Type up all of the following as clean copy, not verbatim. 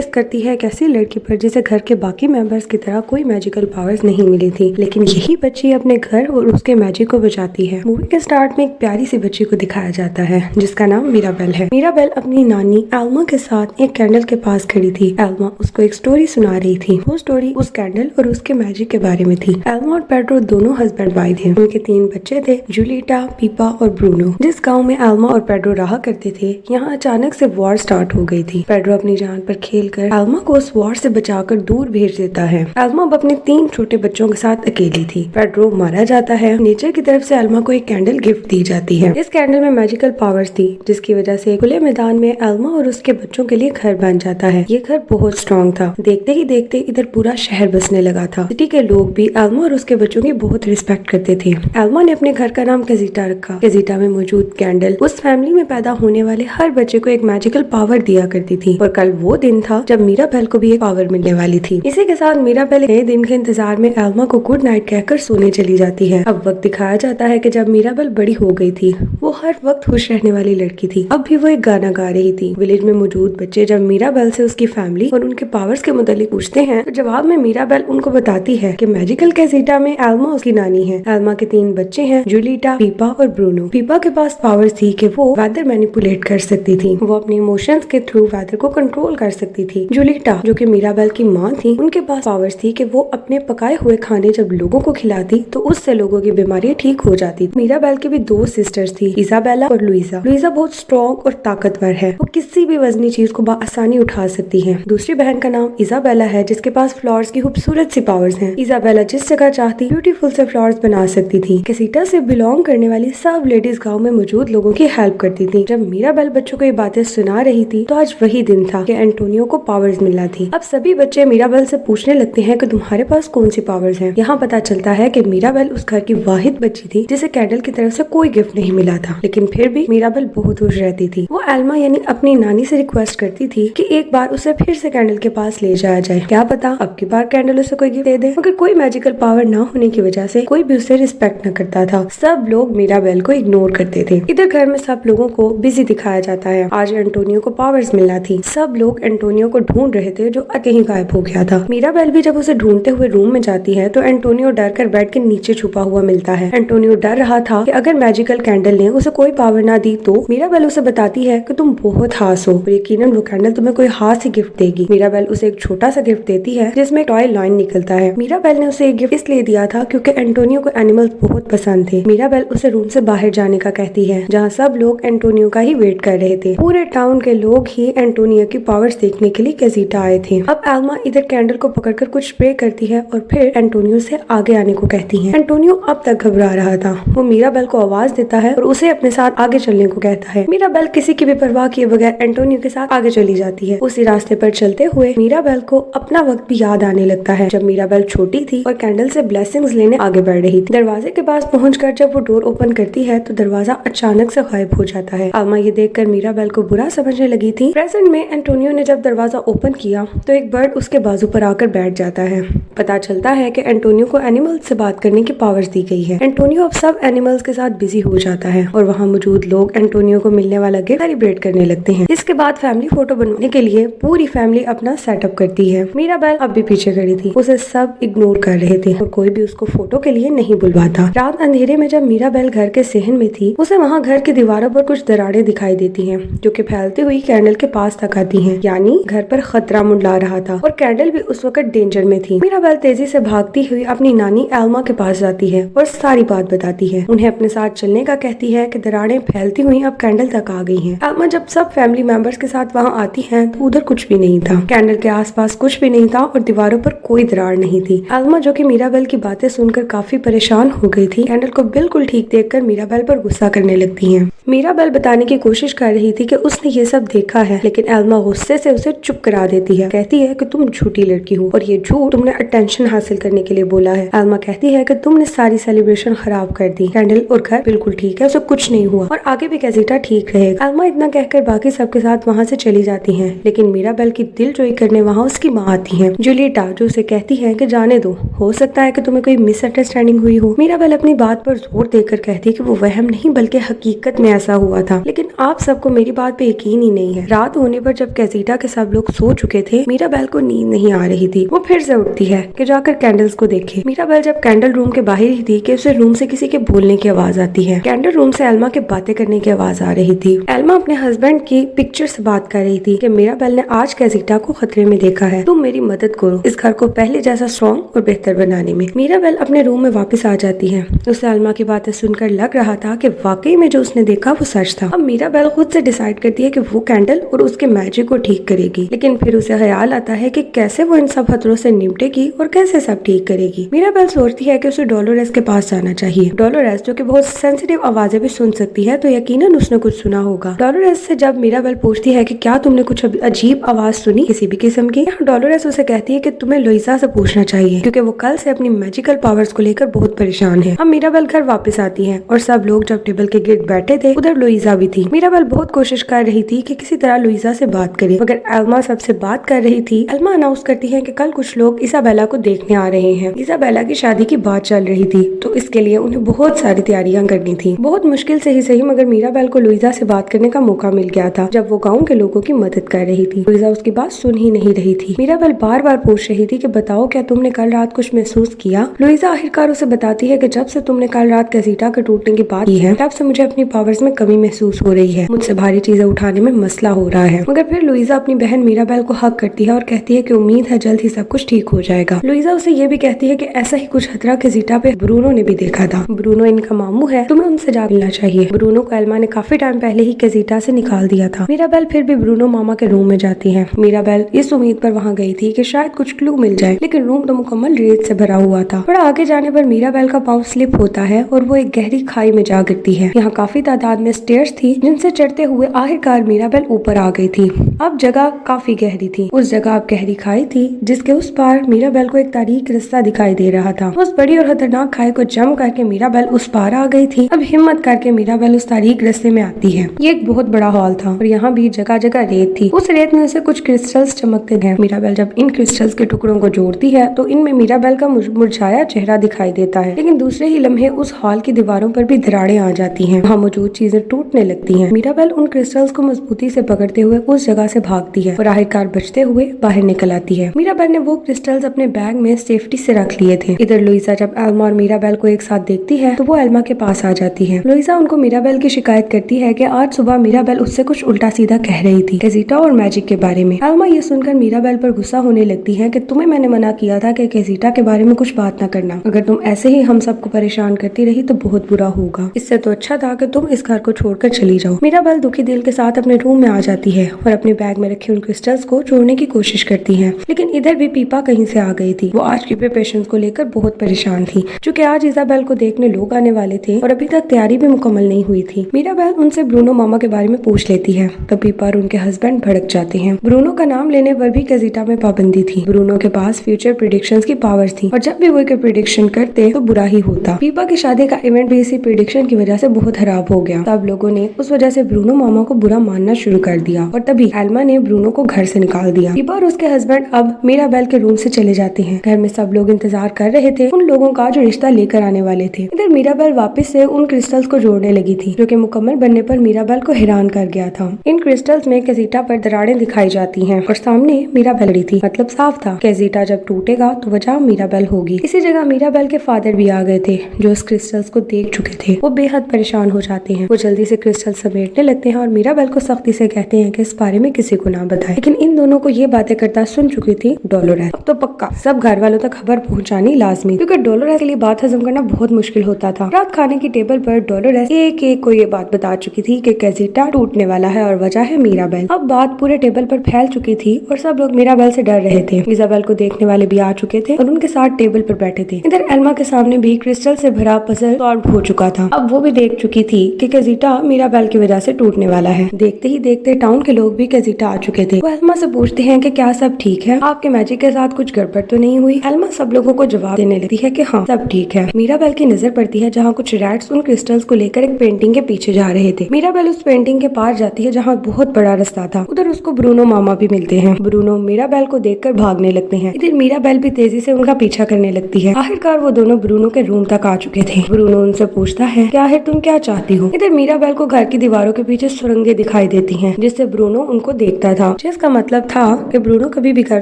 Face करती है एक ऐसी लड़की पर जिसे घर के बाकी मेंबर्स की तरह कोई मैजिकल पावर्स नहीं मिली थी, लेकिन यही बच्ची अपने घर और उसके मैजिक को बचाती है। मूवी के स्टार्ट में एक प्यारी सी बच्ची को दिखाया जाता है जिसका नाम मिराबेल है। मिराबेल अपनी नानी एल्मा के साथ एक कैंडल के पास खड़ी थी। एल्मा उसको एक स्टोरी सुना रही थी। वो स्टोरी उस कैंडल और उसके मैजिक के बारे में थी। एल्मा और पेड्रो दोनों हस्बैंड वाइफ थे। उनके 3 बच्चे थे, जूलिटा, पीपा और ब्रूनो। जिस गाँव में एल्मा और पेड्रो रहा करते थे, यहाँ अचानक से वॉर स्टार्ट हो गई थी। पेड्रो अपनी जान पर खेलकर एल्मा को उस वॉर से बचाकर दूर भेज देता है। एल्मा अब अपने 3 छोटे बच्चों के साथ अकेली थी। पेड्रो मारा जाता है। नेचर की तरफ से एल्मा को एक कैंडल गिफ्ट दी जाती है। इस कैंडल में मैजिकल पावर्स थी, जिसकी वजह से खुले मैदान में एल्मा और उसके बच्चों के लिए घर बन जाता है। ये घर बहुत स्ट्रॉन्ग था। देखते ही देखते इधर पूरा शहर बसने लगा था। सिटी के लोग भी एल्मा और उसके बच्चों की बहुत रिस्पेक्ट करते थे। एल्मा ने अपने घर का नाम कैजिटा रखा। कैजिटा में मौजूद कैंडल उस फैमिली में पैदा होने वाले हर बच्चे को एक मैजिकल पावर दिया करती थी। और कल वो दिन था जब मिराबेल को भी एक पावर मिलने वाली थी। इसी के साथ मिराबेल नए दिन के इंतजार में एल्मा को गुड नाइट कहकर सोने चली जाती है। अब वक्त दिखाया जाता है कि जब मिराबेल बड़ी हो गई थी, वो हर वक्त खुश रहने वाली लड़की थी। अब भी वो एक गाना गा रही थी। विलेज में मौजूद बच्चे जब मिराबेल से उसकी फैमिली और उनके पावर्स के मुतालिक पूछते हैं, तो जवाब में मिराबेल उनको बताती है कि मैजिकल कैजिटा में एल्मा उसकी नानी है। एल्मा के 3 बच्चे हैं, जूलिटा, पीपा और ब्रूनो। पीपा के पास पावर्स थी कि वो वेदर मैनिपुलेट कर सकती थी। वो अपने इमोशंस के थ्रू वेदर को कंट्रोल कर सकती थी। जूलिटा, जो कि मिराबेल की माँ थी, उनके पास पावर्स थी कि वो अपने पकाए हुए खाने जब लोगों को खिलाती तो उससे लोगों की बीमारी ठीक हो जाती। मिराबेल की भी 2 सिस्टर्स थी, इजाबेला और लुइजा। लुइजा बहुत स्ट्रॉन्ग और ताकतवर है। वो किसी भी वजनी चीज को आसानी उठा सकती है। दूसरी बहन का नाम इजाबेला है, जिसके पास फ्लावर्स की खूबसूरत सी पावर्स हैं। इजाबेला जिस जगह चाहती ब्यूटीफुल से फ्लावर्स बना सकती थी। कैजिटा से बिलोंग करने वाली सब लेडीज गाँव में मौजूद लोगों की हेल्प करती थी। जब मिराबेल बच्चों को ये बातें सुना रही थी, तो आज वही दिन था कि एंटोनियो को पावर्स मिलना थी। अब सभी बच्चे मिराबेल से पूछने लगते हैं कि तुम्हारे पास कौन सी पावर्स हैं। यहाँ पता चलता है कि मिराबेल उस घर की वाहिद बच्ची थी जिसे कैंडल की तरफ से कोई गिफ्ट नहीं मिला था, लेकिन फिर भी मिराबेल बहुत खुश रहती थी। वो एल्मा यानी अपनी नानी से रिक्वेस्ट करती थी कि एक बार उसे फिर से कैंडल के पास ले जाया जाए। क्या पता अब की बार कैंडल उसे कोई गिफ्ट दे दे। मगर कोई मैजिकल पावर न होने की वजह से कोई भी उसे रिस्पेक्ट न करता था। सब लोग मिराबेल को इग्नोर करते थे। इधर घर में सब लोगों को बिजी दिखाया जाता है। आज एंटोनियो को पावर्स मिलना थी। सब लोग एंटोनियो को ढूंढ रहे थे जो कहीं गायब हो गया था। मिराबेल भी जब उसे ढूंढते हुए रूम में जाती है तो एंटोनियो डर कर बेड के नीचे छुपा हुआ मिलता है। एंटोनियो डर रहा था कि अगर मैजिकल कैंडल ने उसे कोई पावर ना दी तो मिराबेल उसे बताती है कि तुम बहुत खास हो और यकीनन वो कैंडल तुम्हें कोई खास ही गिफ्ट देगी। मिराबेल उसे एक छोटा सा गिफ्ट देती है जिसमें टॉय लाइन निकलता है। मिराबेल ने उसे एक गिफ्ट इसलिए दिया था क्योंकि एंटोनियो को एनिमल्स बहुत पसंद थे। मिराबेल उसे रूम से बाहर जाने का कहती है, जहाँ सब लोग एंटोनियो का ही वेट कर रहे थे। पूरे टाउन के लोग ही एंटोनियो की पावर्स देखने के लिए कैजिटा आए थे। अब एल्मा इधर कैंडल को पकड़कर कुछ स्प्रे करती है और फिर एंटोनियो से आगे आने को कहती है। एंटोनियो अब तक घबरा रहा था। वो मिराबेल को आवाज देता है और उसे अपने साथ आगे चलने को कहता है। मिराबेल किसी की भी परवाह किए बगैर एंटोनियो के साथ आगे चली जाती है। उसी रास्ते पर चलते हुए मिराबेल को अपना वक्त भी याद आने लगता है जब मिराबेल छोटी थी और कैंडल से ब्लेसिंग्स लेने आगे बढ़ रही थी। दरवाजे के पास पहुंचकर जब वो डोर ओपन करती है तो दरवाजा अचानक से गायब हो जाता है। एल्मा ये देखकर मिराबेल को बुरा समझने लगी थी। प्रेजेंट में एंटोनियो ने जब दरवाजा ओपन किया तो एक बर्ड उसके बाजू पर आकर बैठ जाता है। पता चलता है कि एंटोनियो को एनिमल्स से बात करने की पावर्स दी गई है। एंटोनियो अब सब एनिमल्स के साथ बिजी हो जाता है और वहाँ मौजूद लोग एंटोनियो को मिलने वाला गिफ्ट सेलिब्रेट करने लगते हैं। इसके बाद फैमिली फोटो बनवाने के लिए पूरी फैमिली अपना सेटअप करती है। मिराबेल अब भी पीछे खड़ी थी। उसे सब इग्नोर कर रहे थे और कोई भी उसको फोटो के लिए नहीं बुलवाता। रात अंधेरे में जब मिराबेल घर के सहन में थी, उसे वहाँ घर की दीवारों पर कुछ दरारें दिखाई देती हैं जो कि फैलती हुई कैंडल के पास तक आती हैं, यानी घर पर खतरा मंडरा रहा था और कैंडल भी उस वक्त डेंजर में थी। मिराबेल तेजी से भागती हुई अपनी नानी एल्मा के पास जाती है और सारी बात बताती है। उन्हें अपने साथ चलने का कहती है कि दरारें फैलती हुई अब कैंडल तक आ गई हैं। एल्मा जब सब फैमिली मेंबर्स के साथ वहाँ आती है तो उधर कुछ भी नहीं था। कैंडल के आसपास कुछ भी नहीं था और दीवारों पर कोई दरार नहीं थी। एल्मा, जो कि मिराबेल की बातें सुनकर काफी परेशान हो गई थी, कैंडल को बिल्कुल ठीक देखकर मिराबेल पर गुस्सा करने लगती है। मिराबेल बताने की कोशिश कर रही थी कि उसने ये सब देखा है, लेकिन एल्मा गुस्से से उसे चुप करा देती है। कहती है कि तुम झूठी लड़की हो और ये झूठ तुमने अटेंशन हासिल करने के लिए बोला है। एल्मा कहती है कि तुमने सारी सेलिब्रेशन खराब कर दी। कैंडल और घर बिल्कुल ठीक है, उसे कुछ नहीं हुआ और आगे भी कैजिटा ठीक रहेगा। एल्मा इतना कहकर बाकी सबके साथ वहाँ से चली जाती है, लेकिन मिराबेल की दिलजोई करने वहाँ उसकी माँ आती है, जूलिटा, जो उसे कहती है कि जाने दो, हो सकता है कि तुम्हें कोई मिसअंडरस्टैंडिंग हुई हो। मिराबेल अपनी बात पर जोर देकर कहती है कि वो वहम नहीं बल्कि हकीकत में ऐसा हुआ था, लेकिन आप सबको मेरी बात पे यकीन ही नहीं है। रात होने पर जब कैजिटा के सब सब लोग सो चुके थे, मीराबेल को नींद नहीं आ रही थी। वो फिर से उठती है कि जाकर कैंडल्स को देखे। मीराबेल जब कैंडल रूम के बाहर ही थी कि उसे रूम से किसी के बोलने की आवाज आती है। कैंडल रूम से एल्मा के बातें करने की आवाज आ रही थी। एल्मा अपने हस्बैंड की पिक्चर से बात कर रही थी कि मीराबेल ने आज कैजिटा को खतरे में देखा है, तुम मेरी मदद करो इस घर को पहले जैसा स्ट्रॉन्ग और बेहतर बनाने में। मीराबेल अपने रूम में वापस आ जाती है। उसे एल्मा की बातें सुनकर लग रहा था कि वाकई में जो उसने देखा वो सच था। अब मीराबेल खुद से डिसाइड करती है कि वो कैंडल और उसके मैजिक को ठीक करेगी, लेकिन फिर उसे ख्याल आता है कि कैसे वो इन सब खतरों से निपटेगी और कैसे सब ठीक करेगी। मीराबेल सोचती है कि उसे डोलोरेस के पास जाना चाहिए। डोलोरेस जो कि बहुत सेंसिटिव आवाजें भी सुन सकती है, तो यकीनन उसने कुछ सुना होगा। डोलोरेस से जब मीराबेल पूछती है कि क्या तुमने कुछ अजीब आवाज सुनी किसी भी किस्म की, डोलोरेस उसे कहती है कि तुम्हें लुइसा से पूछना चाहिए क्योंकि वो कल से अपनी मैजिकल पावर्स को लेकर बहुत परेशान है। अब मीराबेल घर वापस आती है और सब लोग जब टेबल के गिर्द बैठे थे उधर लुइसा भी थी। मीराबेल बहुत कोशिश कर रही थी कि किसी तरह लुइसा से बात करे, मगर एल्मा सबसे बात कर रही थी। एल्मा अनाउंस करती है कि कल कुछ लोग इसाबेला को देखने आ रहे हैं। इसाबेला की शादी की बात चल रही थी, तो इसके लिए उन्हें बहुत सारी तैयारियां करनी थी। बहुत मुश्किल से ही सही, मगर मीराबेल को लुइसा से बात करने का मौका मिल गया था जब वो गाँव के लोगों की मदद कर रही थी। लुइसा उसकी बात सुन ही नहीं रही थी। मीराबेल बार बार पूछ रही थी कि बताओ क्या तुमने कल रात कुछ महसूस किया। लुइसा आखिरकार उसे बताती है कि जब से तुमने कल रात कैजिटा के टूटने की बात की है तब से मुझे अपनी पावर्स में कमी महसूस हो रही है, मुझसे भारी चीजें उठाने में मसला हो रहा है। मगर फिर लुइसा अपनी बहन मीराबेल को हक करती है और कहती है कि उम्मीद है जल्द ही सब कुछ ठीक हो जाएगा। लुइसा उसे ये भी कहती है कि ऐसा ही कुछ खतरा कैजिटा पे ब्रूनो ने भी देखा था। ब्रूनो इनका मामू है, तुम्हें उनसे जा मिलना चाहिए। ब्रूनो को एल्मा ने काफी टाइम पहले ही कैजिटा से निकाल दिया था। मीराबेल फिर भी ब्रूनो मामा के रूम में जाती है। मीराबेल इस उम्मीद पर वहाँ गई थी कि शायद कुछ क्लू मिल जाए, लेकिन रूम तो मुकम्मल रेत से भरा हुआ था। थोड़ा आगे जाने पर मीराबेल का पाँव स्लिप होता है और वो एक गहरी खाई में जा गिरती है। यहाँ काफी तादाद में स्टेयर्स थी जिनसे चढ़ते हुए आखिरकार मीराबेल ऊपर आ गई थी। अब जगह काफी गहरी थी। उस जगह अब गहरी खाई थी जिसके उस पार मीराबेल को एक तारीक रास्ता दिखाई दे रहा था। उस बड़ी और खतरनाक खाई को जम करके मीराबेल उस पार आ गई थी। अब हिम्मत करके मीराबेल उस तारीक रास्ते में आती है। ये एक बहुत बड़ा हॉल था और यहाँ भी जगह जगह रेत थी। उस रेत में से कुछ क्रिस्टल्स चमकते हैं। मीराबेल जब इन क्रिस्टल्स के टुकड़ों को जोड़ती है तो इनमें मीराबेल का मुरझाया चेहरा दिखाई देता है, लेकिन दूसरे ही लम्हे उस हॉल की दीवारों पर भी दरारें आ जाती हैं। वहाँ मौजूद चीजें टूटने लगती हैं। मीराबेल उन क्रिस्टल्स को मजबूती से पकड़ते हुए उस जगह से भागती है और आखिरकार बचते हुए बाहर निकल आती है। मीराबेल ने वो क्रिस्टल्स अपने बैग में सेफ्टी से रख लिए थे। इधर लुइसा जब एल्मा और मीराबेल को एक साथ देखती है तो वो एल्मा के पास आ जाती है। लुइसा उनको मीराबेल की शिकायत करती है कि आज सुबह मीराबेल उससे कुछ उल्टा सीधा कह रही थी कैजिटा और मैजिक के बारे में। एल्मा ये सुनकर मीराबेल पर गुस्सा होने लगती है कि तुम्हें मैंने मना किया था कि कैजिटा के बारे में कुछ बात न करना। अगर तुम ऐसे ही हम सबको परेशान करती रही तो बहुत बुरा होगा। इससे तो अच्छा था कि तुम इस घर को छोड़कर चली जाओ। मीराबेल दुखी दिल के साथ अपने रूम में आ जाती है और अपने बैग में रखे उन क्रिस्टल्स को जोड़ने की कोशिश करती है, लेकिन इधर भी पीपा कहीं से आ गई थी। वो आज की प्रिपरेशंस को लेकर बहुत परेशान थी, क्योंकि आज इसाबेल को देखने लोग आने वाले थे और अभी तक तैयारी भी मुकम्मल नहीं हुई थी। मीराबेल उनसे ब्रूनो मामा के बारे में पूछ लेती है तो पीपा और उनके हस्बैंड भड़क जाते हैं। ब्रूनो का नाम लेने पर भी कैजिटा में पाबंदी थी। ब्रूनो के पास फ्यूचर प्रेडिक्शंस की पावर्स थी और जब भी वो प्रेडिक्शन करते तो बुरा ही होता। पीपा की शादी का इवेंट भी इसी प्रेडिक्शन की वजह से बहुत खराब हो गया। तब लोगों ने उस वजह से ब्रूनो मामा को बुरा मानना शुरू कर दिया और तभी एल्मा ने ब्रूनो को घर से निकाल दिया। पीपा और उसके हस्बैंड अब मीराबेल के रूम से चले जाते हैं। घर में सब लोग इंतजार कर रहे थे उन लोगों का जो रिश्ता लेकर आने वाले थे। इधर मीराबेल वापस से उन क्रिस्टल्स को जोड़ने लगी थी, जो कि मुकम्मल बनने पर मीराबेल को हैरान कर गया था। इन क्रिस्टल्स में कैजिटा पर दरारें दिखाई जाती हैं और सामने मीराबेल खड़ी थी, मतलब साफ था कैजिटा जब टूटेगा तो वजह मीराबेल होगी। इसी जगह मीराबेल के फादर भी आ गए थे जो इस क्रिस्टल्स को देख चुके थे। वो बेहद परेशान हो जाते हैं। वो जल्दी से क्रिस्टल समेटने लगते हैं और मीराबेल को सख्ती से कहते हैं कि इस बारे में किसी को ना बताएं। लेकिन इन दोनों को ये बातें करता सुन चुकी थी डोलोरेस। अब तो पक्का सब घर वालों तक खबर पहुंचानी लाजमी, क्योंकि डोलोरेस के लिए बात हजम करना बहुत मुश्किल होता था। रात खाने की टेबल पर डोलोरेस एक एक को ये बात बता चुकी थी कि कैजिटा टूटने वाला है और वजह है मीराबेल। अब बात पूरे टेबल पर फैल चुकी थी और सब लोग मीराबेल से डर रहे थे। इसाबेल को देखने वाले भी आ चुके थे और उनके साथ टेबल पर बैठे थे। इधर एल्मा के सामने भी क्रिस्टल से भरा पजल सॉल्व हो चुका था। अब वो भी देख चुकी थी कि कैजिटा मीराबेल की वजह से टूटने वाला है। देखते ही देखते टाउन के लोग भी कैजिटा आ चुके थे। वो एल्मा से पूछते हैं कि क्या सब ठीक है, आपके मैजिक के साथ कुछ गड़बड़ तो नहीं हुई। एल्मा सब लोगों को जवाब देने लगती है कि हाँ सब ठीक है। मीराबेल की नजर पड़ती है जहाँ कुछ रैट्स उन क्रिस्टल्स को लेकर एक पेंटिंग के पीछे जा रहे थे। मीराबेल उस पेंटिंग के पार जाती है जहाँ बहुत बड़ा रास्ता था। उधर उसको ब्रूनो मामा भी मिलते हैं। ब्रूनो मीराबेल को देखकर भागने लगते हैं। इधर मीराबेल भी तेजी से उनका पीछा करने लगती है। आखिरकार वो दोनों ब्रूनो के रूम तक आ चुके थे। ब्रूनो उनसे पूछता है क्या है तुम क्या चाहती हो। इधर मीराबेल को घर की दीवारों के पीछे सुरंगें दिखाई देती हैं जिससे ब्रूनो उनको देखता था। था, जिसका मतलब था कि ब्रूनो कभी भी घर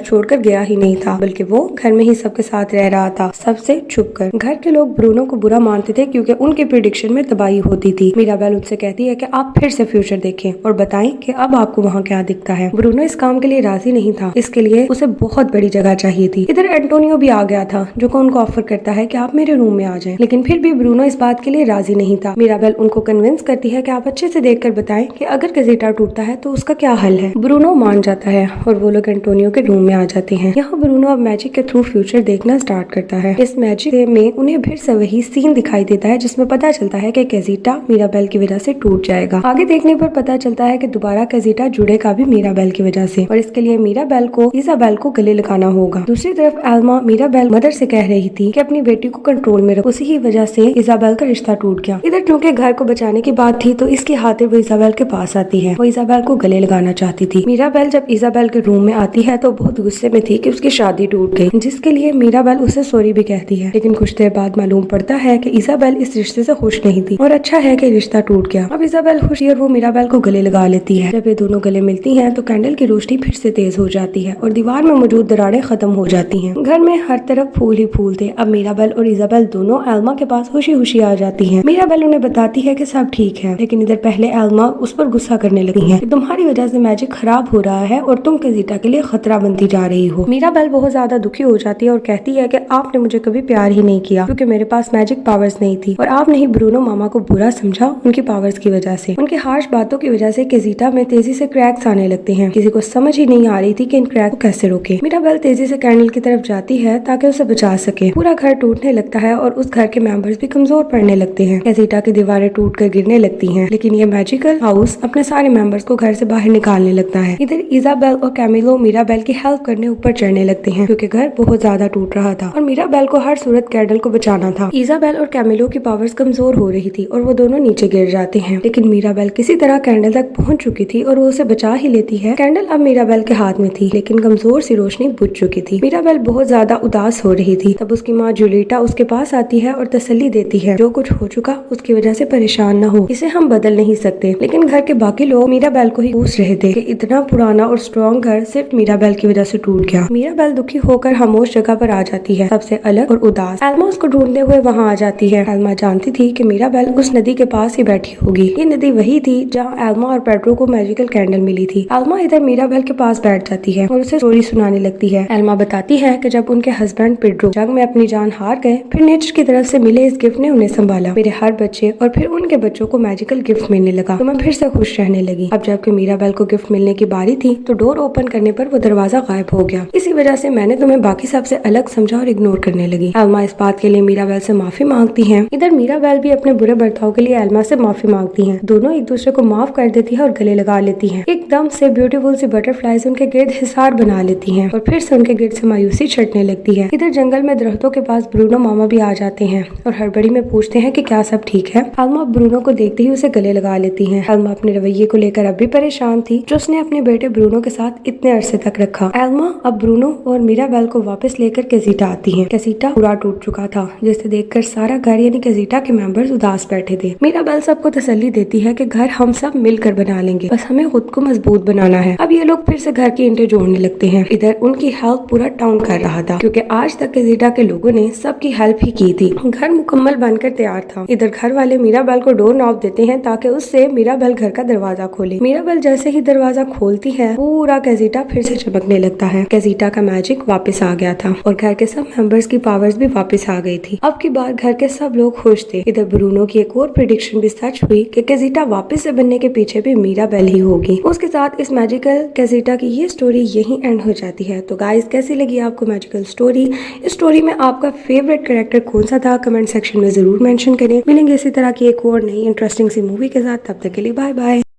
छोड़कर गया ही नहीं था, बल्कि वो घर में ही सबके साथ रह रहा था, सबसे छुपकर। घर के लोग ब्रूनो को बुरा मानते थे क्योंकि उनके प्रिडिक्शन में तबाही होती थी। मिराबेल उनसे कहती है कि आप फिर से फ्यूचर देखें और बताएं कि अब आपको वहाँ क्या दिखता है। ब्रूनो इस काम के लिए राजी नहीं था, इसके लिए उसे बहुत बड़ी जगह चाहिए थी। इधर एंटोनियो भी आ गया था, जो को उनको ऑफर करता है कि आप मेरे रूम में आ जाएं, लेकिन फिर भी ब्रूनो इस बात के लिए राजी नहीं था। मिराबेल उनको कन्विंस करती है कि आप अच्छे से देखकर बताएं कि अगर कैज़ेटा टूटता है तो उसका क्या हल है। ब्रूनो मान जाता है और वो लोग एंटोनियो के रूम में आ जाते हैं। यहाँ ब्रूनो अब मैजिक के थ्रू फ्यूचर देखना स्टार्ट करता है। इस मैजिक में उन्हें फिर से वही सीन दिखाई देता है जिसमें पता चलता है कि कैज़ेटा मिराबेल की वजह से टूट जाएगा। आगे देखने पर पता चलता है कि दोबारा कैज़ेटा जुड़ेगा भी मिराबेल की वजह से, और इसके लिए मिराबेल को इजाबेल को गले लगाना होगा। दूसरी तरफ एल्मा मिराबेल मदर से कह रही थी कि अपनी बेटी को कंट्रोल में रखो, उसी ही वजह से इजाबेल का रिश्ता टूट गया। इधर चूंकि घर को बचाने की बात थी तो इसकी खातिर वो इजाबेल के पास आती है। वो इजाबेल को गले लगाना चाहती थी। मिराबेल जब इजाबेल के रूम में आती है तो बहुत गुस्से में थी कि उसकी शादी टूट गई, जिसके लिए मिराबेल उसे सॉरी भी कहती है। लेकिन कुछ देर बाद मालूम पड़ता है कि इजाबेल इस रिश्ते से खुश नहीं थी और अच्छा है कि रिश्ता टूट गया। अब इजाबेल खुश है और वो मिराबेल को गले लगा लेती है। जब ये दोनों गले मिलती हैं तो कैंडल की रोशनी फिर से तेज हो जाती है और दीवार में मौजूद दरारें खत्म हो जाती हैं। घर में हर तरफ फूल ही फूल थे। अब मिराबेल और इजाबेल दोनों एल्मा के पास खुशी खुशी आ जाती हैं। मिराबेल उन्हें बताती है कि सब ठीक है, लेकिन इधर पहले एल्मा उस पर गुस्सा करने लगी है कि तुम्हारी वजह से मैजिक खराब हो रहा है और तुम कैज़ेटा के लिए खतरा बनती जा रही हो। मिराबेल बहुत ज्यादा दुखी हो जाती है और कहती है कि आपने मुझे कभी प्यार ही नहीं किया क्योंकि मेरे पास मैजिक पावर्स नहीं थी, और आपने ही ब्रूनो मामा को बुरा समझा उनकी पावर्स की वजह से। उनके हार्श बातों की वजह से कैज़ेटा में तेजी से क्रैक्स आने लगते हैं। किसी को समझ ही नहीं आ रही थी कि इन क्रैक को कैसे रोके। मिराबेल तेजी से कैंडल की तरफ जाती है ताकि उसे बचा सके। पूरा घर टूटने लगता है और उस घर के मेंबर्स भी कमजोर पड़ने लगते हैं। कैज़ेटा की दीवारें टूट कर गिरने लगती हैं, लेकिन ये मैजिकल हाउस अपने सारे मेंबर्स को घर से बाहर निकालने लगता है। इधर इजाबेल और कैमिलो मिराबेल की हेल्प करने ऊपर चढ़ने लगते हैं क्योंकि घर बहुत ज्यादा टूट रहा था और मिराबेल को हर सूरत कैंडल को बचाना था। इजाबेल और कैमिलो की पावर्स कमजोर हो रही थी और वो दोनों नीचे गिर जाते हैं, लेकिन मिराबेल किसी तरह कैंडल तक पहुंच चुकी थी और वो उसे बचा ही लेती है। कैंडल अब मिराबेल के हाथ में थी, लेकिन कमजोर सी रोशनी बुझ चुकी थी। मिराबेल बहुत ज्यादा उदास हो रही थी। तब उसकी माँ जूलिएटा उसके पास आती है और तसल्ली देती है, जो कुछ हो चुका उसकी वजह से परेशान न हो, इसे हम बदल नहीं सकते। लेकिन घर के बाकी लोग मिराबेल को ही पूछ रहे थे कि इतना पुराना और स्ट्रॉन्ग घर सिर्फ मिराबेल की वजह से टूट गया। मिराबेल दुखी होकर खामोश जगह पर आ जाती है, सबसे अलग और उदास। एल्मा उसको ढूंढते हुए वहाँ आ जाती है। एल्मा जानती थी कि मिराबेल उस नदी के पास ही बैठी होगी। ये नदी वही थी जहाँ एल्मा और पेड्रो को मैजिकल कैंडल मिली थी। एल्मा इधर मिराबेल के पास बैठ जाती है और उसे स्टोरी सुनाने लगती है। एल्मा बताती है कि जब उनके हस्बैंड पेड्रो जंग में अपनी जान हार गए, फिर नेचर की तरफ से मिले इस गिफ्ट ने उन्हें संभाला। मेरे हर बच्चे और फिर उनके बच्चों को मैजिकल गिफ्ट मिलने लगा तो मैं फिर से खुश रहने लगी। अब जबकि मिराबेल को गिफ्ट मिलने की बारी थी तो डोर ओपन करने पर वो दरवाजा गायब हो गया। इसी वजह से मैंने तुम्हें बाकी सबसे अलग समझा और इग्नोर करने लगी। एल्मा इस बात के लिए मिराबेल से माफी मांगती है। इधर मिराबेल भी अपने बुरे बर्ताव के लिए एल्मा से माफी मांगती है। दोनों एक दूसरे को माफ कर देती है और गले लगा लेती है। एकदम से ब्यूटीफुल सी बटरफ्लाईज उनके गिर्द हिसार बना लेती हैं और फिर से उनके गिर्द से मायूसी छटने लगती है। इधर जंगल में दरख्तों के पास ब्रूनो मामा भी आ जाते हैं और हड़बड़ी में पूछते हैं कि क्या सब ठीक है। एल्मा ब्रूनो को देखते ही उसे गले लगा लेती है। एल्मा अपने रवैये को लेकर अब भी परेशान थी जो उसने अपने बेटे ब्रूनो के साथ इतने अरसे तक रखा। एल्मा अब ब्रूनो और मिराबेल को वापस लेकर कैज़ेटा आती है। कैज़ेटा पूरा टूट चुका था, जिसे देखकर सारा घर यानी कैज़ेटा के मेंबर्स उदास बैठे थे। मिराबेल सबको तसल्ली देती है कि घर हम सब मिलकर बना लेंगे, बस हमें खुद को मजबूत बनाना है। अब ये लोग फिर से घर की ईंटें जोड़ने लगते हैं। इधर उनकी हेल्प पूरा टाउन कर रहा था क्योंकि आज तक कैज़ेटा के लोगों ने सबकी हेल्प ही की थी। घर मुकम्मल बनकर तैयार था। इधर घर वाले मिराबेल को डोर नॉब देते हैं ताकि उससे मिराबेल घर का दरवाजा खोले। मिराबेल जैसे ही दरवाजा खोलती है पूरा कैज़ेटा फिर से चमकने लगता है। कैज़ेटा का मैजिक वापस आ गया था और घर के सब मेंबर्स की पावर्स भी वापस आ गई थी। अब की बार घर के सब लोग खुश थे। इधर ब्रूनो की एक और प्रेडिक्शन भी सच हुई कि कैज़ेटा वापस से बनने के पीछे भी मिराबेल ही होगी। उसके साथ इस मैजिकल कैज़ेटा की ये स्टोरी यही एंड हो जाती है। तो गाइस, कैसी लगी आपको मैजिकल स्टोरी? इस स्टोरी में आपका फेवरेट कैरेक्टर कौन सा था? कमेंट सेक्शन में जरूर मेंशन करें। मिलेंगे इसी तरह की एक और नई इंटरेस्टिंग सी मूवी के साथ। तब तक के लिए बाय बाय।